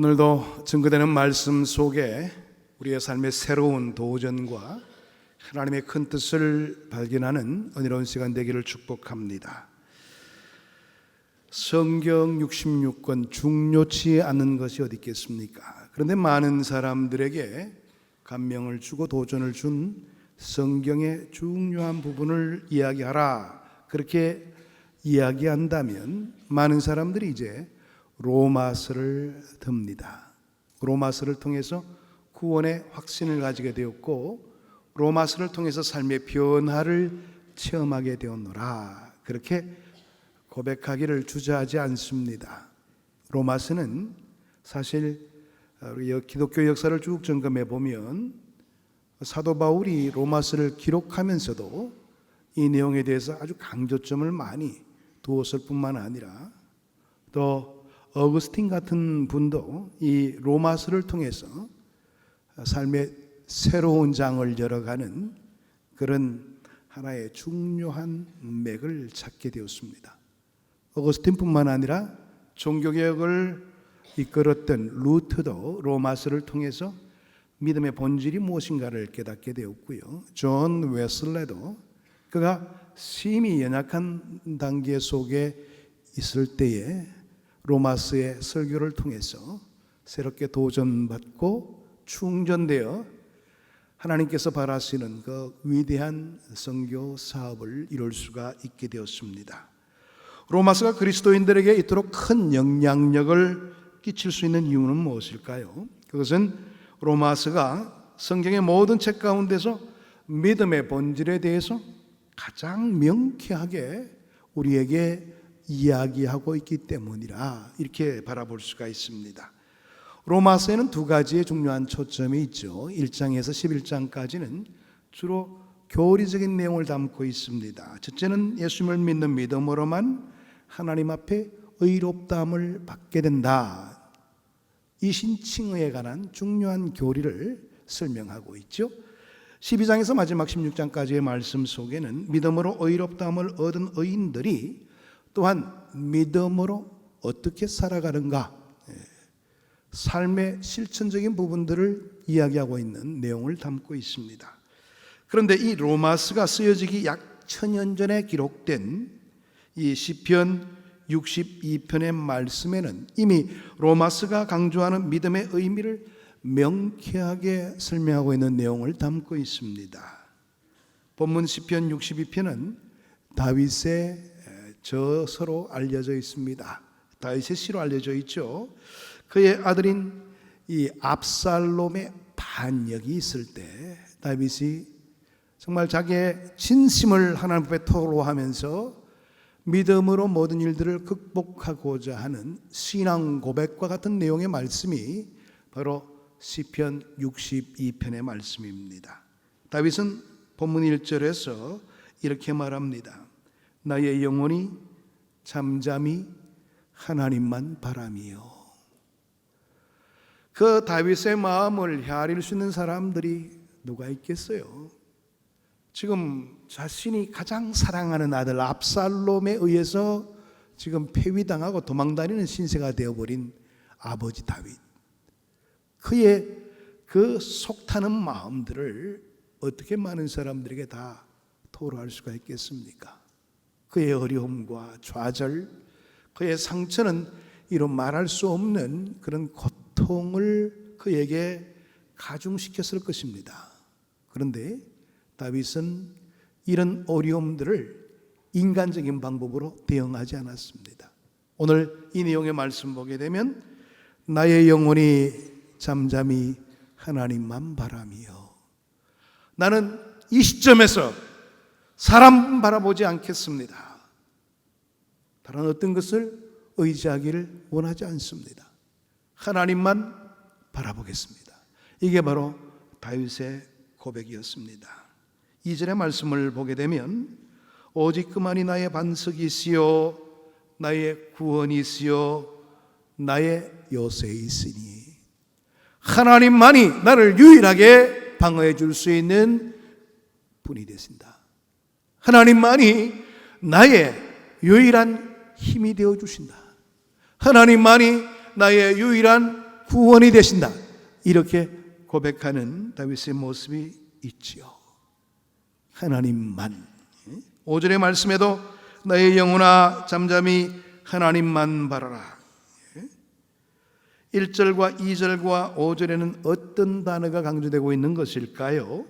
오늘도 증거되는 말씀 속에 우리의 삶의 새로운 도전과 하나님의 큰 뜻을 발견하는 은혜로운 시간 되기를 축복합니다. 성경 66권 중요치 않은 것이 어디 있겠습니까? 그런데 많은 사람들에게 감명을 주고 도전을 준 성경의 중요한 부분을 이야기하라, 그렇게 이야기한다면 많은 사람들이 이제 로마서를 듭니다. 로마서를 통해서 구원의 확신을 가지게 되었고, 로마서를 통해서 삶의 변화를 체험하게 되었노라, 그렇게 고백하기를 주저하지 않습니다. 로마서는 사실 우리 기독교 역사를 쭉 점검해 보면 사도 바울이 로마서를 기록하면서도 이 내용에 대해서 아주 강조점을 많이 두었을 뿐만 아니라 또 어거스틴 같은 분도 이 로마서를 통해서 삶의 새로운 장을 열어가는 그런 하나의 중요한 맥을 찾게 되었습니다. 어거스틴뿐만 아니라 종교개혁을 이끌었던 루터도 로마서를 통해서 믿음의 본질이 무엇인가를 깨닫게 되었고요. 존 웨슬레도 그가 심히 연약한 단계 속에 있을 때에 로마서의 설교를 통해서 새롭게 도전받고 충전되어 하나님께서 바라시는 그 위대한 선교 사업을 이룰 수가 있게 되었습니다. 로마서가 그리스도인들에게 이토록 큰 영향력을 끼칠 수 있는 이유는 무엇일까요? 그것은 로마서가 성경의 모든 책 가운데서 믿음의 본질에 대해서 가장 명쾌하게 우리에게 이야기하고 있기 때문이라 이렇게 바라볼 수가 있습니다. 로마서에는 두 가지의 중요한 초점이 있죠. 1장에서 11장까지는 주로 교리적인 내용을 담고 있습니다. 첫째는 예수님을 믿는 믿음으로만 하나님 앞에 의롭다함을 받게 된다, 이 신칭의에 관한 중요한 교리를 설명하고 있죠. 12장에서 마지막 16장까지의 말씀 속에는 믿음으로 의롭다함을 얻은 의인들이 또한 믿음으로 어떻게 살아가는가, 삶의 실천적인 부분들을 이야기하고 있는 내용을 담고 있습니다. 그런데 이 로마서가 쓰여지기 약 1000년 전에 기록된 이 시편 62편의 말씀에는 이미 로마서가 강조하는 믿음의 의미를 명쾌하게 설명하고 있는 내용을 담고 있습니다. 본문 시편 62편은 다윗의 저서로 알려져 있습니다. 다윗의 시로 알려져 있죠. 그의 아들인 이 압살롬의 반역이 있을 때 다윗이 정말 자기의 진심을 하나님 앞에 토로하면서 믿음으로 모든 일들을 극복하고자 하는 신앙 고백과 같은 내용의 말씀이 바로 시편 62편의 말씀입니다. 다윗은 본문 1절에서 이렇게 말합니다. 나의 영혼이 잠잠히 하나님만 바라며. 그 다윗의 마음을 헤아릴 수 있는 사람들이 누가 있겠어요? 지금 자신이 가장 사랑하는 아들 압살롬에 의해서 지금 폐위당하고 도망다니는 신세가 되어버린 아버지 다윗, 그의 그 속타는 마음들을 어떻게 많은 사람들에게 다 토로할 수가 있겠습니까? 그의 어려움과 좌절, 그의 상처는 이루 말할 수 없는 그런 고통을 그에게 가중시켰을 것입니다. 그런데 다윗은 이런 어려움들을 인간적인 방법으로 대응하지 않았습니다. 오늘 이 내용의 말씀 보게 되면 나의 영혼이 잠잠히 하나님만 바라며, 나는 이 시점에서 사람 바라보지 않겠습니다. 다른 어떤 것을 의지하기를 원하지 않습니다. 하나님만 바라보겠습니다. 이게 바로 다윗의 고백이었습니다. 2절의 말씀을 보게 되면 오직 그만이 나의 반석이시요 나의 구원이시요 나의 요새이시니, 하나님만이 나를 유일하게 방어해 줄 수 있는 분이 되신다. 하나님만이 나의 유일한 힘이 되어 주신다. 하나님만이 나의 유일한 구원이 되신다. 이렇게 고백하는 다윗의 모습이 있지요. 하나님만. 5절의 말씀에도 너의 영혼아 잠잠히 하나님만 바라라. 1절과 2절과 5절에는 어떤 단어가 강조되고 있는 것일까요?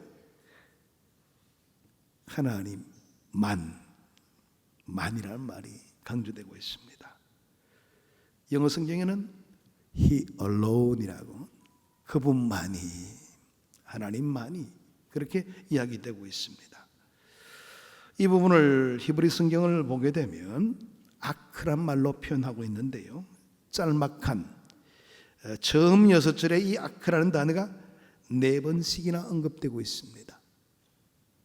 하나님만, 만이라는 말이 강조되고 있습니다. 영어 성경에는 He alone이라고, 그분만이, 하나님만이 그렇게 이야기되고 있습니다. 이 부분을 히브리 성경을 보게 되면 아크란 말로 표현하고 있는데요, 짤막한 처음 6절에 이 아크라는 단어가 4번씩이나 언급되고 있습니다.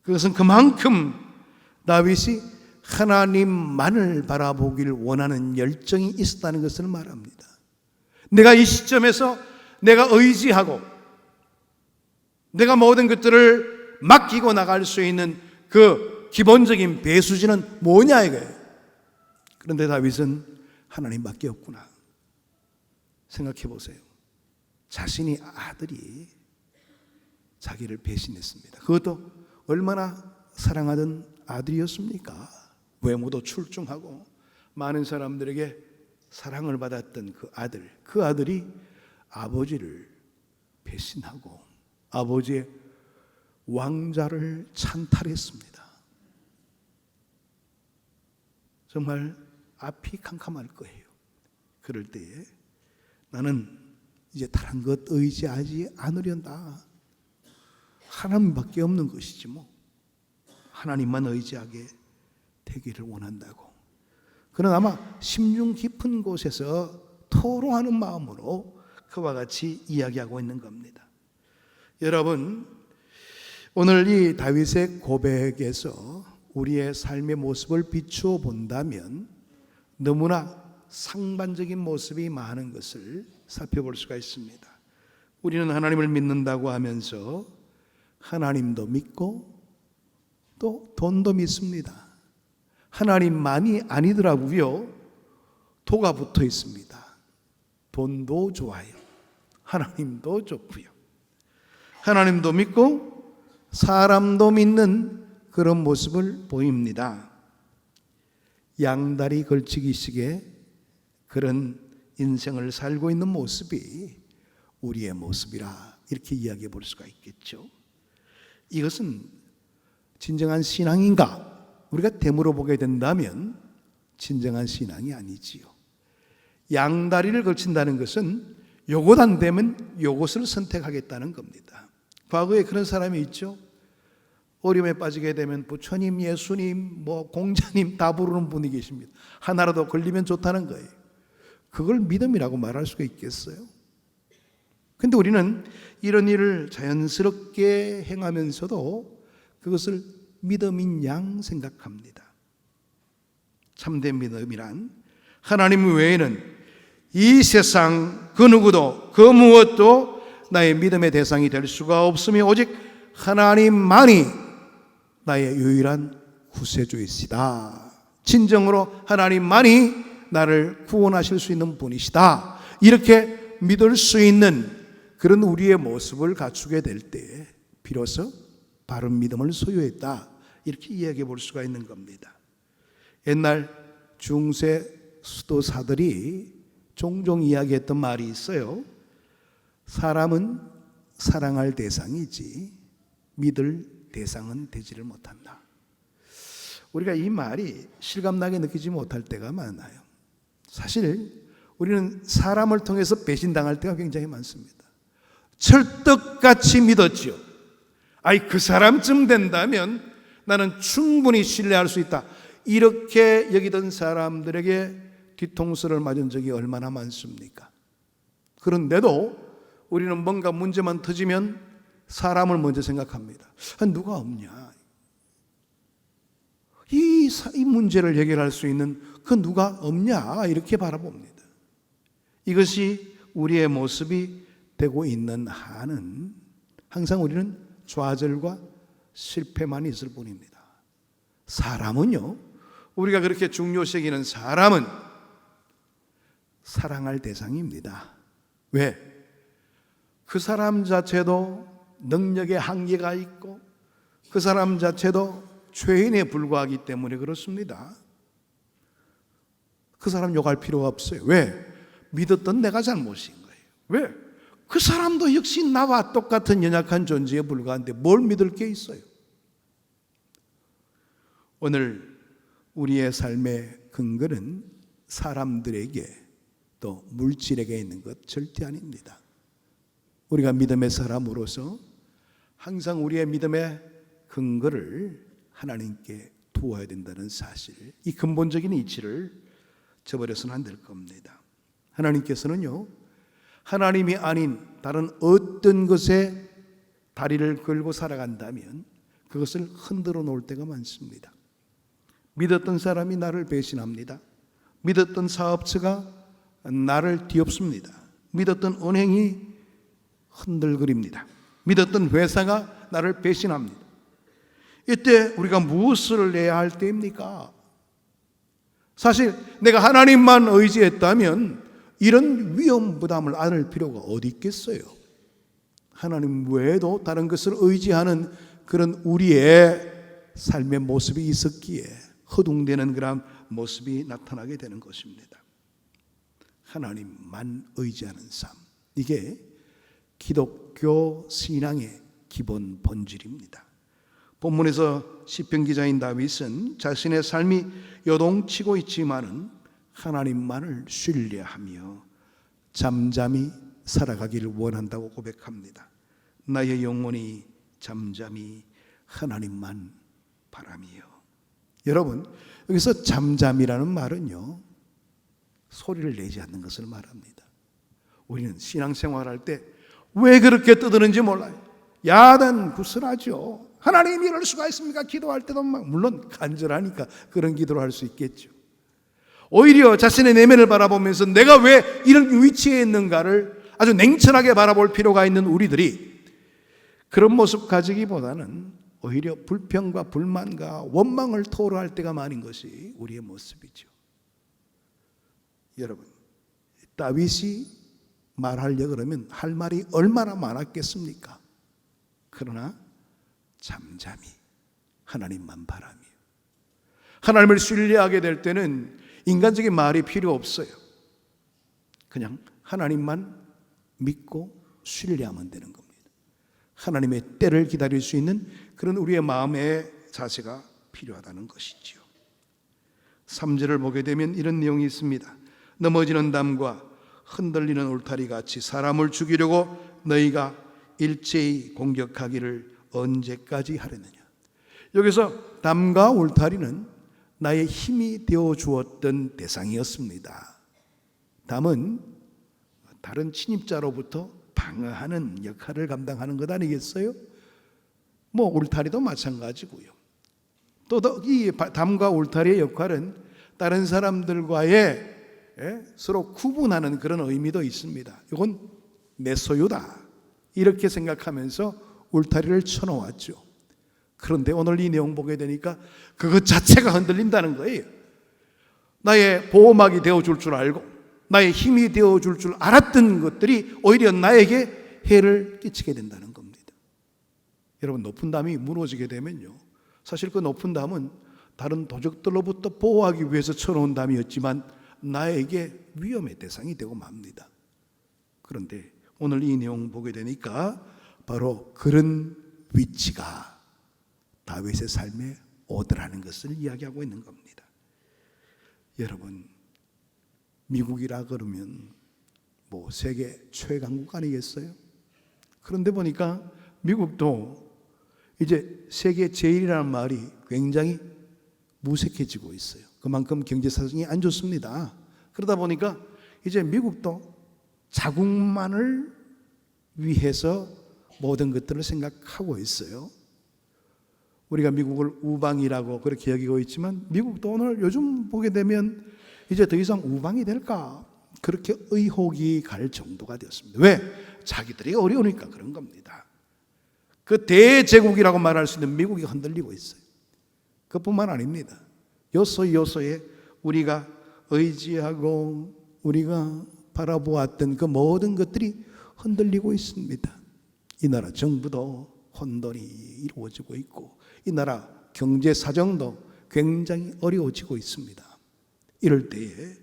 그것은 그만큼 다윗이 하나님만을 바라보길 원하는 열정이 있었다는 것을 말합니다. 내가 이 시점에서 내가 의지하고 내가 모든 것들을 맡기고 나갈 수 있는 그 기본적인 배수지는 뭐냐 이거예요. 그런데 다윗은 하나님밖에 없구나 생각해 보세요. 자신이 아들이 자기를 배신했습니다. 그것도 얼마나 사랑하던 아들이었습니까? 외모도 출중하고 많은 사람들에게 사랑을 받았던 그 아들이 아버지를 배신하고 아버지의 왕자를 찬탈했습니다. 정말 앞이 캄캄할 거예요. 그럴 때에 나는 이제 다른 것 의지하지 않으련다. 하나님밖에 없는 것이지 뭐. 하나님만 의지하게 되기를 원한다고. 그러나 아마 심중 깊은 곳에서 토로하는 마음으로 그와 같이 이야기하고 있는 겁니다. 여러분, 오늘 이 다윗의 고백에서 우리의 삶의 모습을 비추어 본다면 너무나 상반적인 모습이 많은 것을 살펴볼 수가 있습니다. 우리는 하나님을 믿는다고 하면서 하나님도 믿고 또 돈도 믿습니다. 하나님만이 아니더라고요. 도가 붙어 있습니다. 돈도 좋아요. 하나님도 좋고요. 하나님도 믿고 사람도 믿는 그런 모습을 보입니다. 양다리 걸치기식의 그런 인생을 살고 있는 모습이 우리의 모습이라 이렇게 이야기해 볼 수가 있겠죠. 이것은 진정한 신앙인가? 우리가 되물어 보게 된다면 진정한 신앙이 아니지요. 양다리를 걸친다는 것은 요것 안 되면 요것을 선택하겠다는 겁니다. 과거에 그런 사람이 있죠. 어려움에 빠지게 되면 부처님, 예수님, 공자님 다 부르는 분이 계십니다. 하나라도 걸리면 좋다는 거예요. 그걸 믿음이라고 말할 수가 있겠어요? 근데 우리는 이런 일을 자연스럽게 행하면서도 그것을 믿음인 양 생각합니다. 참된 믿음이란 하나님 외에는 이 세상 그 누구도 그 무엇도 나의 믿음의 대상이 될 수가 없으니 오직 하나님만이 나의 유일한 구세주이시다. 진정으로 하나님만이 나를 구원하실 수 있는 분이시다. 이렇게 믿을 수 있는 그런 우리의 모습을 갖추게 될 때 비로소 바른 믿음을 소유했다. 이렇게 이야기해 볼 수가 있는 겁니다. 옛날 중세 수도사들이 종종 이야기했던 말이 있어요. 사람은 사랑할 대상이지 믿을 대상은 되지를 못한다. 우리가 이 말이 실감나게 느끼지 못할 때가 많아요. 사실 우리는 사람을 통해서 배신당할 때가 굉장히 많습니다. 철떡같이 믿었지요. 그 사람쯤 된다면 나는 충분히 신뢰할 수 있다. 이렇게 여기던 사람들에게 뒤통수를 맞은 적이 얼마나 많습니까? 그런데도 우리는 뭔가 문제만 터지면 사람을 먼저 생각합니다. 누가 없냐? 이 문제를 해결할 수 있는 그 누가 없냐? 이렇게 바라봅니다. 이것이 우리의 모습이 되고 있는 한은 항상 우리는 좌절과 실패만 있을 뿐입니다. 사람은요, 우리가 그렇게 중요시 여기는 사람은 사랑할 대상입니다. 왜? 그 사람 자체도 능력의 한계가 있고 그 사람 자체도 죄인에 불과하기 때문에 그렇습니다. 그 사람 욕할 필요가 없어요. 왜? 믿었던 내가 잘못인 거예요. 왜? 그 사람도 역시 나와 똑같은 연약한 존재에 불과한데 뭘 믿을 게 있어요? 오늘 우리의 삶의 근거는 사람들에게 또 물질에게 있는 것 절대 아닙니다. 우리가 믿음의 사람으로서 항상 우리의 믿음의 근거를 하나님께 두어야 된다는 사실, 이 근본적인 이치를 저버려서는 안 될 겁니다. 하나님께서는요, 하나님이 아닌 다른 어떤 것에 다리를 걸고 살아간다면 그것을 흔들어 놓을 때가 많습니다. 믿었던 사람이 나를 배신합니다. 믿었던 사업처가 나를 뒤엎습니다. 믿었던 은행이 흔들거립니다. 믿었던 회사가 나를 배신합니다. 이때 우리가 무엇을 해야 할 때입니까? 사실 내가 하나님만 의지했다면 이런 위험 부담을 안을 필요가 어디 있겠어요? 하나님 외에도 다른 것을 의지하는 그런 우리의 삶의 모습이 있었기에 허둥대는 그런 모습이 나타나게 되는 것입니다. 하나님만 의지하는 삶, 이게 기독교 신앙의 기본 본질입니다. 본문에서 시편 기자인 다윗은 자신의 삶이 요동치고 있지만은 하나님만을 신뢰하며 잠잠히 살아가기를 원한다고 고백합니다. 나의 영혼이 잠잠히 하나님만 바라며. 여러분, 여기서 잠잠이라는 말은요, 소리를 내지 않는 것을 말합니다. 우리는 신앙생활할 때 왜 그렇게 떠드는지 몰라요. 야단구슬하죠. 하나님 이럴 수가 있습니까? 기도할 때도 물론 간절하니까 그런 기도를 할 수 있겠죠. 오히려 자신의 내면을 바라보면서 내가 왜 이런 위치에 있는가를 아주 냉철하게 바라볼 필요가 있는 우리들이 그런 모습 가지기보다는 오히려 불평과 불만과 원망을 토로할 때가 많은 것이 우리의 모습이죠. 여러분, 다윗이 말하려 그러면 할 말이 얼마나 많았겠습니까? 그러나 잠잠히 하나님만 바라며, 하나님을 신뢰하게 될 때는 인간적인 말이 필요 없어요. 그냥 하나님만 믿고 신뢰하면 되는 겁니다. 하나님의 때를 기다릴 수 있는 그런 우리의 마음의 자세가 필요하다는 것이지요. 3절을 보게 되면 이런 내용이 있습니다. 넘어지는 담과 흔들리는 울타리 같이 사람을 죽이려고 너희가 일제히 공격하기를 언제까지 하려느냐. 여기서 담과 울타리는 나의 힘이 되어 주었던 대상이었습니다. 담은 다른 침입자로부터 방어하는 역할을 감당하는 것 아니겠어요? 뭐 울타리도 마찬가지고요. 또 이 담과 울타리의 역할은 다른 사람들과의 서로 구분하는 그런 의미도 있습니다. 이건 내 소유다, 이렇게 생각하면서 울타리를 쳐놓았죠. 그런데 오늘 이 내용 보게 되니까 그것 자체가 흔들린다는 거예요. 나의 보호막이 되어줄 줄 알고 나의 힘이 되어줄 줄 알았던 것들이 오히려 나에게 해를 끼치게 된다는 겁니다. 여러분, 높은 담이 무너지게 되면요, 사실 그 높은 담은 다른 도적들로부터 보호하기 위해서 쳐놓은 담이었지만 나에게 위험의 대상이 되고 맙니다. 그런데 오늘 이 내용 보게 되니까 바로 그런 위치가 다윗의 삶에 오더라는 것을 이야기하고 있는 겁니다. 여러분, 미국이라 그러면 뭐 세계 최강국 아니겠어요? 그런데 보니까 미국도 이제 세계 제일이라는 말이 굉장히 무색해지고 있어요. 그만큼 경제 사정이 안 좋습니다. 그러다 보니까 이제 미국도 자국만을 위해서 모든 것들을 생각하고 있어요. 우리가 미국을 우방이라고 그렇게 여기고 있지만 미국도 오늘 요즘 보게 되면 이제 더 이상 우방이 될까? 그렇게 의혹이 갈 정도가 되었습니다. 왜? 자기들이 어려우니까 그런 겁니다. 그 대제국이라고 말할 수 있는 미국이 흔들리고 있어요. 그뿐만 아닙니다. 요소요소에 우리가 의지하고 우리가 바라보았던 그 모든 것들이 흔들리고 있습니다. 이 나라 정부도 혼돈이 이루어지고 있고 이 나라 경제 사정도 굉장히 어려워지고 있습니다. 이럴 때에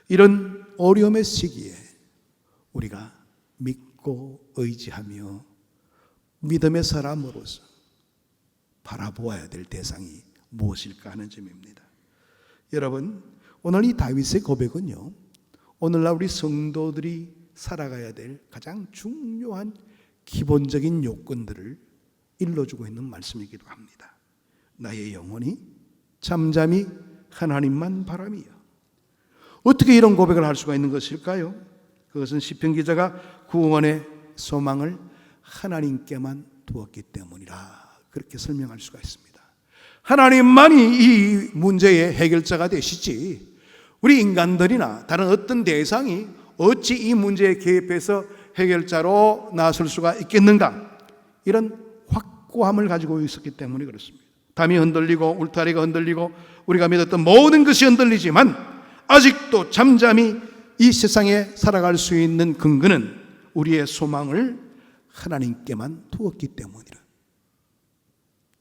이런 어려움의 시기에 우리가 믿고 의지하며 믿음의 사람으로서 바라보아야 될 대상이 무엇일까 하는 점입니다. 여러분, 오늘 이 다윗의 고백은요, 오늘날 우리 성도들이 살아가야 될 가장 중요한 기본적인 요건들을 일러주고 있는 말씀이기도 합니다. 나의 영혼이 잠잠히 하나님만 바라며. 어떻게 이런 고백을 할 수가 있는 것일까요? 그것은 시편 기자가 구원의 소망을 하나님께만 두었기 때문이라 그렇게 설명할 수가 있습니다. 하나님만이 이 문제의 해결자가 되시지 우리 인간들이나 다른 어떤 대상이 어찌 이 문제에 개입해서 해결자로 나설 수가 있겠는가? 이런 확고함을 가지고 있었기 때문에 그렇습니다. 담이 흔들리고 울타리가 흔들리고 우리가 믿었던 모든 것이 흔들리지만 아직도 잠잠히 이 세상에 살아갈 수 있는 근거는 우리의 소망을 하나님께만 두었기 때문이라.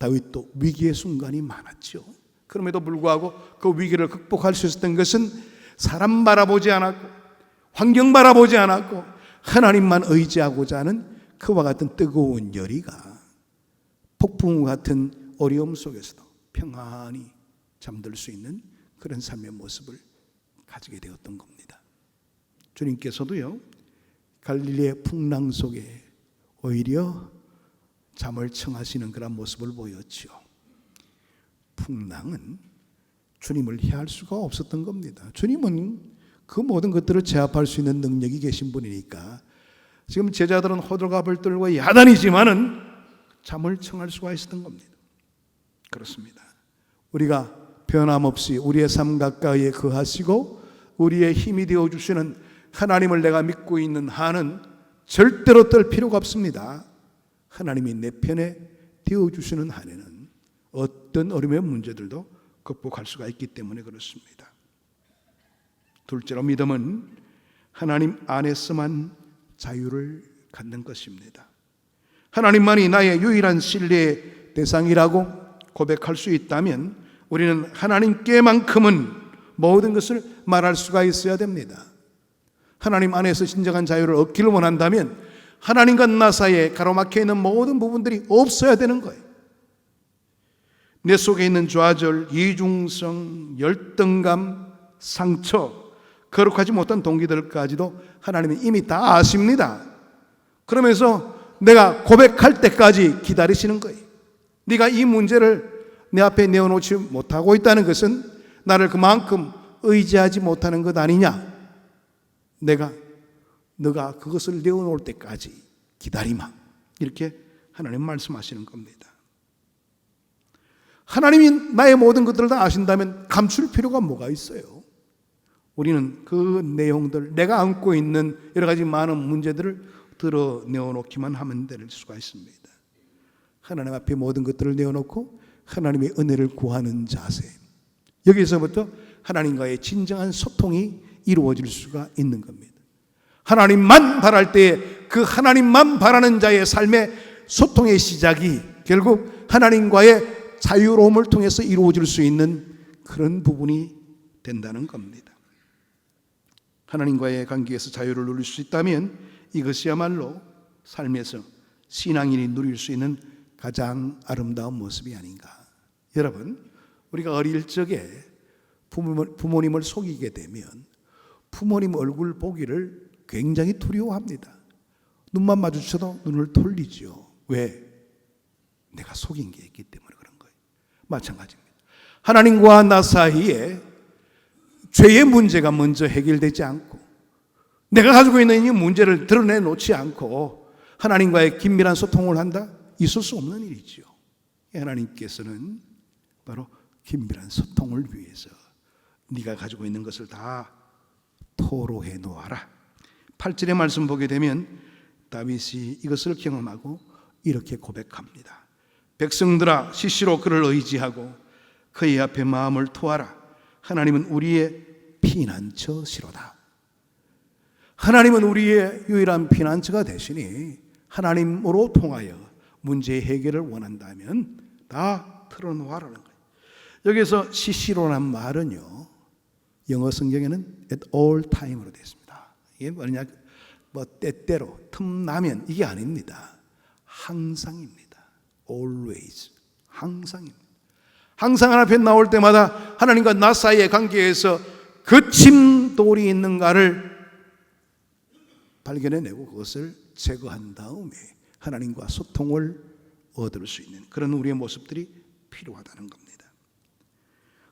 다윗도 위기의 순간이 많았죠. 그럼에도 불구하고 그 위기를 극복할 수 있었던 것은 사람 바라보지 않았고 환경 바라보지 않았고 하나님만 의지하고자 하는 그와 같은 뜨거운 열의가 폭풍우 같은 어려움 속에서도 평안히 잠들 수 있는 그런 삶의 모습을 가지게 되었던 겁니다. 주님께서도요, 갈릴리의 풍랑 속에 오히려 잠을 청하시는 그런 모습을 보였죠. 풍랑은 주님을 해할 수가 없었던 겁니다. 주님은 그 모든 것들을 제압할 수 있는 능력이 계신 분이니까 지금 제자들은 호들갑을 떨고 야단이지만은 잠을 청할 수가 있었던 겁니다. 그렇습니다. 우리가 변함없이 우리의 삶 가까이에 거하시고 우리의 힘이 되어주시는 하나님을 내가 믿고 있는 한은 절대로 떨 필요가 없습니다. 하나님이 내 편에 되어주시는 한에는 어떤 어려움의 문제들도 극복할 수가 있기 때문에 그렇습니다. 둘째로 믿음은 하나님 안에서만 자유를 갖는 것입니다. 하나님만이 나의 유일한 신뢰의 대상이라고 고백할 수 있다면 우리는 하나님께만큼은 모든 것을 말할 수가 있어야 됩니다. 하나님 안에서 진정한 자유를 얻기를 원한다면 하나님과 나 사이에 가로막혀 있는 모든 부분들이 없어야 되는 거예요. 내 속에 있는 좌절, 이중성, 열등감, 상처, 거룩하지 못한 동기들까지도 하나님이 이미 다 아십니다. 그러면서 내가 고백할 때까지 기다리시는 거예요. 네가 이 문제를 내 앞에 내어놓지 못하고 있다는 것은 나를 그만큼 의지하지 못하는 것 아니냐? 너가 그것을 내어놓을 때까지 기다리마. 이렇게 하나님 말씀하시는 겁니다. 하나님이 나의 모든 것들을 다 아신다면 감출 필요가 뭐가 있어요? 우리는 그 내용들, 내가 안고 있는 여러 가지 많은 문제들을 드러내어놓기만 하면 될 수가 있습니다. 하나님 앞에 모든 것들을 내어놓고 하나님의 은혜를 구하는 자세, 여기서부터 하나님과의 진정한 소통이 이루어질 수가 있는 겁니다. 하나님만 바랄 때 그 하나님만 바라는 자의 삶의 소통의 시작이 결국 하나님과의 자유로움을 통해서 이루어질 수 있는 그런 부분이 된다는 겁니다. 하나님과의 관계에서 자유를 누릴 수 있다면 이것이야말로 삶에서 신앙인이 누릴 수 있는 가장 아름다운 모습이 아닌가. 여러분, 우리가 어릴 적에 부모님을 속이게 되면 부모님 얼굴 보기를 굉장히 두려워합니다. 눈만 마주쳐도 눈을 돌리죠. 왜? 내가 속인 게 있기 때문에 그런 거예요. 마찬가지입니다. 하나님과 나 사이에 죄의 문제가 먼저 해결되지 않고 내가 가지고 있는 이 문제를 드러내놓지 않고 하나님과의 긴밀한 소통을 한다? 있을 수 없는 일이죠. 하나님께서는 바로 긴밀한 소통을 위해서 네가 가지고 있는 것을 다 토로해 놓아라. 8절의 말씀 보게 되면 다윗이 이것을 경험하고 이렇게 고백합니다. 백성들아 시시로 그를 의지하고 그의 앞에 마음을 토하라. 하나님은 우리의 피난처시로다. 하나님은 우리의 유일한 피난처가 되시니 하나님으로 통하여 문제 해결을 원한다면 다 털어놓아라는 거예요. 여기서 시시로란 말은요, 영어 성경에는 at all time으로 되어 있습니다. 이게 뭐냐, 뭐 때때로 틈나면 이게 아닙니다. 항상입니다. always, 항상입니다. 항상 하나님 앞에 나올 때마다 하나님과 나 사이의 관계에서 거침돌이 있는가를 발견해내고 그것을 제거한 다음에 하나님과 소통을 얻을 수 있는 그런 우리의 모습들이 필요하다는 겁니다.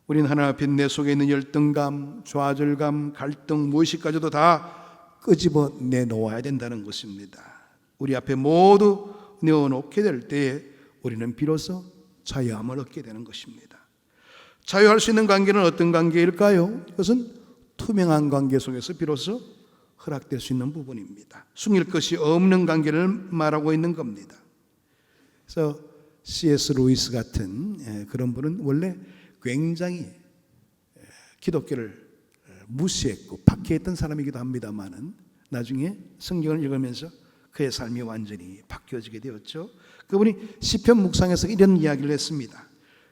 우리는 하나님 앞에 내 속에 있는 열등감, 좌절감, 갈등 무엇이까지도 다 끄집어 내놓아야 된다는 것입니다. 우리 앞에 모두 내어놓게 될 때에 우리는 비로소 자유함을 얻게 되는 것입니다. 자유할 수 있는 관계는 어떤 관계일까요? 이것은 투명한 관계 속에서 비로소 허락될 수 있는 부분입니다. 숨길 것이 없는 관계를 말하고 있는 겁니다. 그래서 C.S. 루이스 같은 그런 분은 원래 굉장히 기독교를 무시했고 박해했던 사람이기도 합니다만은 나중에 성경을 읽으면서 그의 삶이 완전히 바뀌어지게 되었죠. 그분이 시편 묵상에서 이런 이야기를 했습니다.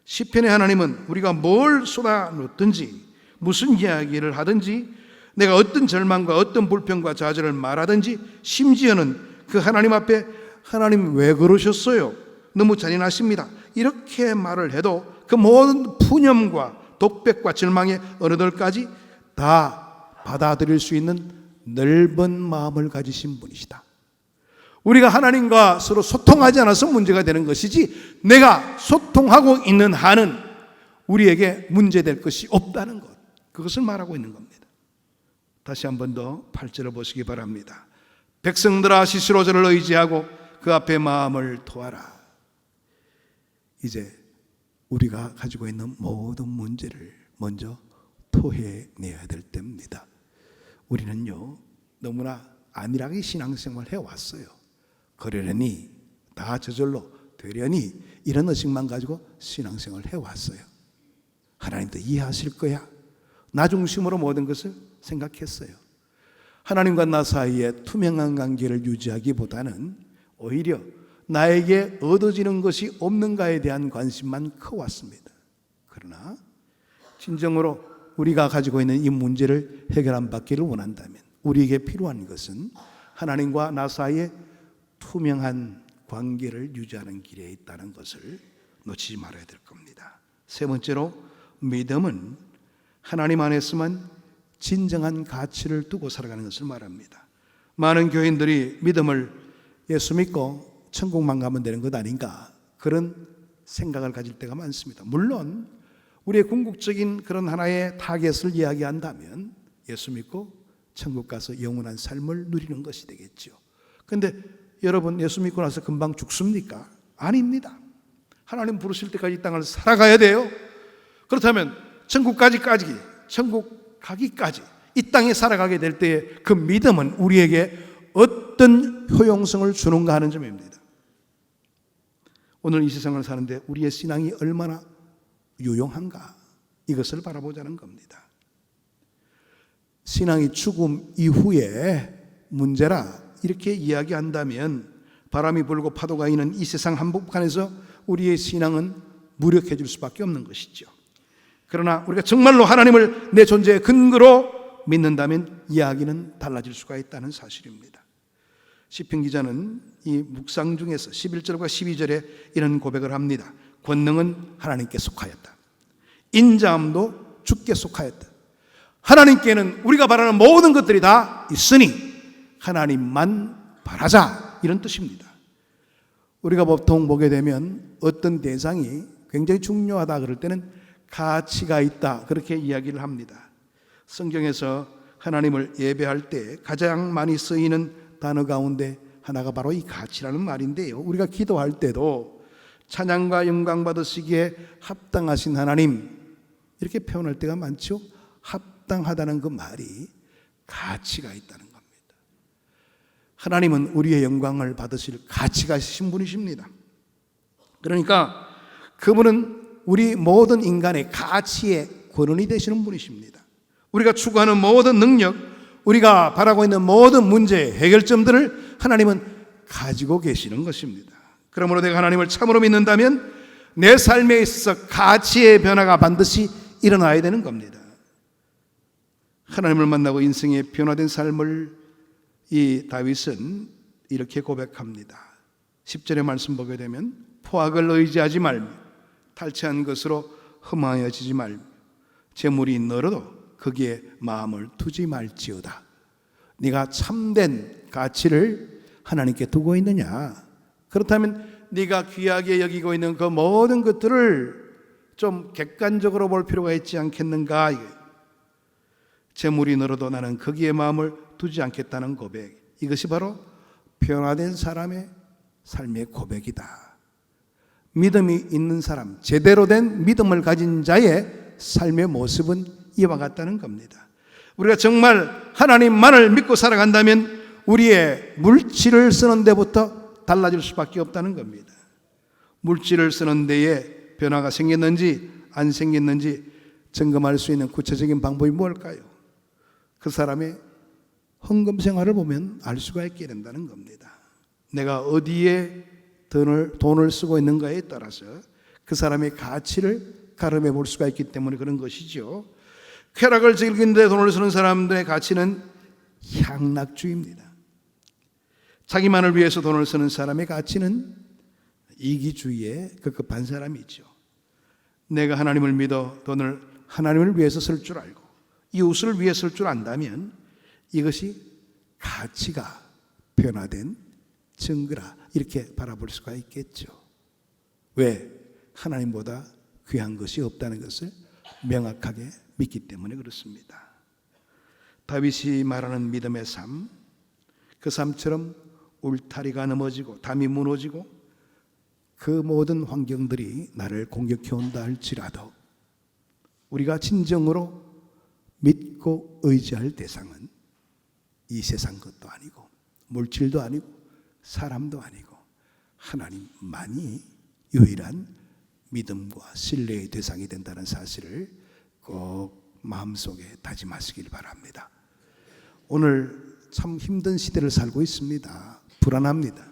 시편의 하나님은 우리가 뭘 쏟아놓든지 무슨 이야기를 하든지 내가 어떤 절망과 어떤 불평과 좌절을 말하든지 심지어는 그 하나님 앞에 하나님 왜 그러셨어요? 너무 잔인하십니다. 이렇게 말을 해도 그 모든 푸념과 독백과 절망의 어느들까지 다 받아들일 수 있는 넓은 마음을 가지신 분이시다. 우리가 하나님과 서로 소통하지 않아서 문제가 되는 것이지 내가 소통하고 있는 한은 우리에게 문제될 것이 없다는 것, 그것을 말하고 있는 겁니다. 다시 한 번 더 8절을 보시기 바랍니다. 백성들아 스스로 저를 의지하고 그 앞에 마음을 토하라. 이제 우리가 가지고 있는 모든 문제를 먼저 토해내야 될 때입니다. 우리는요 너무나 안일하게 신앙생활을 해왔어요. 그러려니 다 저절로 되려니 이런 의식만 가지고 신앙생활을 해왔어요. 하나님도 이해하실 거야. 나 중심으로 모든 것을 생각했어요. 하나님과 나 사이에 투명한 관계를 유지하기보다는 오히려 나에게 얻어지는 것이 없는가에 대한 관심만 커왔습니다. 그러나 진정으로 우리가 가지고 있는 이 문제를 해결 안 받기를 원한다면 우리에게 필요한 것은 하나님과 나 사이에 투명한 관계를 유지하는 길에 있다는 것을 놓치지 말아야 될 겁니다. 세 번째로 믿음은 하나님 안에서만 진정한 가치를 두고 살아가는 것을 말합니다. 많은 교인들이 믿음을 예수 믿고 천국만 가면 되는 것 아닌가 그런 생각을 가질 때가 많습니다. 물론 우리의 궁극적인 그런 하나의 타겟을 이야기한다면 예수 믿고 천국 가서 영원한 삶을 누리는 것이 되겠죠. 그런데 여러분 예수 믿고 나서 금방 죽습니까? 아닙니다. 하나님 부르실 때까지 이 땅을 살아가야 돼요. 그렇다면 천국 가기까지 이 땅에 살아가게 될 때에 그 믿음은 우리에게 어떤 효용성을 주는가 하는 점입니다. 오늘 이 세상을 사는데 우리의 신앙이 얼마나 유용한가 이것을 바라보자는 겁니다. 신앙이 죽음 이후에 문제라 이렇게 이야기한다면 바람이 불고 파도가 있는 이 세상 한복판에서 우리의 신앙은 무력해질 수밖에 없는 것이죠. 그러나 우리가 정말로 하나님을 내 존재의 근거로 믿는다면 이야기는 달라질 수가 있다는 사실입니다. 시편 기자는 이 묵상 중에서 11절과 12절에 이런 고백을 합니다. 권능은 하나님께 속하였다. 인자함도 주께 속하였다. 하나님께는 우리가 바라는 모든 것들이 다 있으니 하나님만 바라자 이런 뜻입니다. 우리가 보통 보게 되면 어떤 대상이 굉장히 중요하다 그럴 때는 가치가 있다 그렇게 이야기를 합니다. 성경에서 하나님을 예배할 때 가장 많이 쓰이는 단어 가운데 하나가 바로 이 가치라는 말인데요. 우리가 기도할 때도 찬양과 영광 받으시기에 합당하신 하나님 이렇게 표현할 때가 많죠. 합당하다는 그 말이 가치가 있다는 겁니다. 하나님은 우리의 영광을 받으실 가치가 있으신 분이십니다. 그러니까 그분은 우리 모든 인간의 가치의 권원이 되시는 분이십니다. 우리가 추구하는 모든 능력, 우리가 바라고 있는 모든 문제, 해결점들을 하나님은 가지고 계시는 것입니다. 그러므로 내가 하나님을 참으로 믿는다면 내 삶에 있어서 가치의 변화가 반드시 일어나야 되는 겁니다. 하나님을 만나고 인생의 변화된 삶을 이 다윗은 이렇게 고백합니다. 10절의 말씀 보게 되면 포악을 의지하지 말며 탈취한 것으로 흠하여지지 말며 재물이 너로도 거기에 마음을 두지 말지어다. 네가 참된 가치를 하나님께 두고 있느냐? 그렇다면 네가 귀하게 여기고 있는 그 모든 것들을 좀 객관적으로 볼 필요가 있지 않겠는가? 재물이 너로도 나는 거기에 마음을 두지 않겠다는 고백. 이것이 바로 변화된 사람의 삶의 고백이다. 믿음이 있는 사람, 제대로 된 믿음을 가진 자의 삶의 모습은 이와 같다는 겁니다. 우리가 정말 하나님만을 믿고 살아간다면 우리의 물질을 쓰는 데부터 달라질 수밖에 없다는 겁니다. 물질을 쓰는 데에 변화가 생겼는지 안 생겼는지 점검할 수 있는 구체적인 방법이 뭘까요? 그 사람의 헌금 생활을 보면 알 수가 있게 된다는 겁니다. 내가 어디에 돈을 쓰고 있는가에 따라서 그 사람의 가치를 가름해 볼 수가 있기 때문에 그런 것이죠. 쾌락을 즐기는 데 돈을 쓰는 사람들의 가치는 향락주의입니다. 자기만을 위해서 돈을 쓰는 사람의 가치는 이기주의에 급급한 사람이죠. 내가 하나님을 믿어 돈을 하나님을 위해서 쓸 줄 알고 이웃을 위해 쓸 줄 안다면 이것이 가치가 변화된 증거라 이렇게 바라볼 수가 있겠죠. 왜? 하나님보다 귀한 것이 없다는 것을 명확하게 믿기 때문에 그렇습니다. 다윗이 말하는 믿음의 삶, 그 삶처럼 울타리가 넘어지고 담이 무너지고 그 모든 환경들이 나를 공격해 온다 할지라도 우리가 진정으로 믿고 의지할 대상은 이 세상 것도 아니고 물질도 아니고 사람도 아니고 하나님만이 유일한 믿음과 신뢰의 대상이 된다는 사실을 꼭 마음속에 다짐하시길 바랍니다. 오늘 참 힘든 시대를 살고 있습니다. 불안합니다.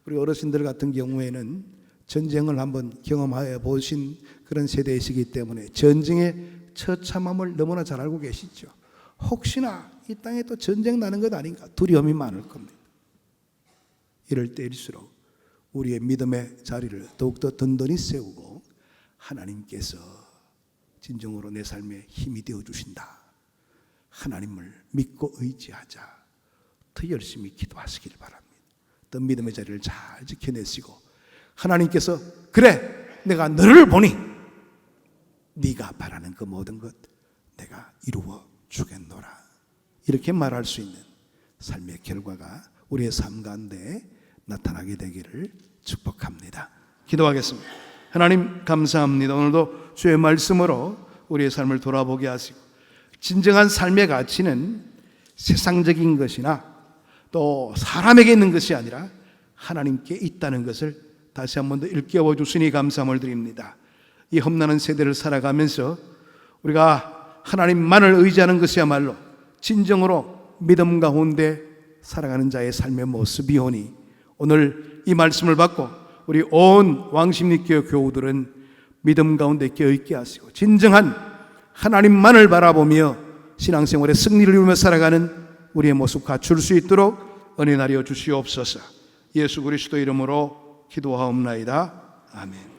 우리 어르신들 같은 경우에는 전쟁을 한번 경험하여 보신 그런 세대이시기 때문에 전쟁의 처참함을 너무나 잘 알고 계시죠. 혹시나 이 땅에 또 전쟁 나는 것 아닌가 두려움이 많을 겁니다. 이럴 때일수록 우리의 믿음의 자리를 더욱더 든든히 세우고 하나님께서 진정으로 내 삶에 힘이 되어주신다. 하나님을 믿고 의지하자. 더 열심히 기도하시길 바랍니다. 더 믿음의 자리를 잘 지켜내시고 하나님께서 그래 내가 너를 보니 네가 바라는 그 모든 것 내가 이루어 주겠노라. 이렇게 말할 수 있는 삶의 결과가 우리의 삶 가운데 나타나게 되기를 축복합니다. 기도하겠습니다. 하나님 감사합니다. 오늘도 주의 말씀으로 우리의 삶을 돌아보게 하시고 진정한 삶의 가치는 세상적인 것이나 또 사람에게 있는 것이 아니라 하나님께 있다는 것을 다시 한 번 더 일깨워 주시니 감사함을 드립니다. 이 험난한 세대를 살아가면서 우리가 하나님만을 의지하는 것이야말로 진정으로 믿음 가운데 살아가는 자의 삶의 모습이오니 오늘 이 말씀을 받고 우리 온 왕십리교회 교우들은 믿음 가운데 깨어있게 하시고 진정한 하나님만을 바라보며 신앙생활의 승리를 이루며 살아가는 우리의 모습 갖출 수 있도록 은혜 나려 주시옵소서. 예수 그리스도 이름으로 기도하옵나이다. 아멘.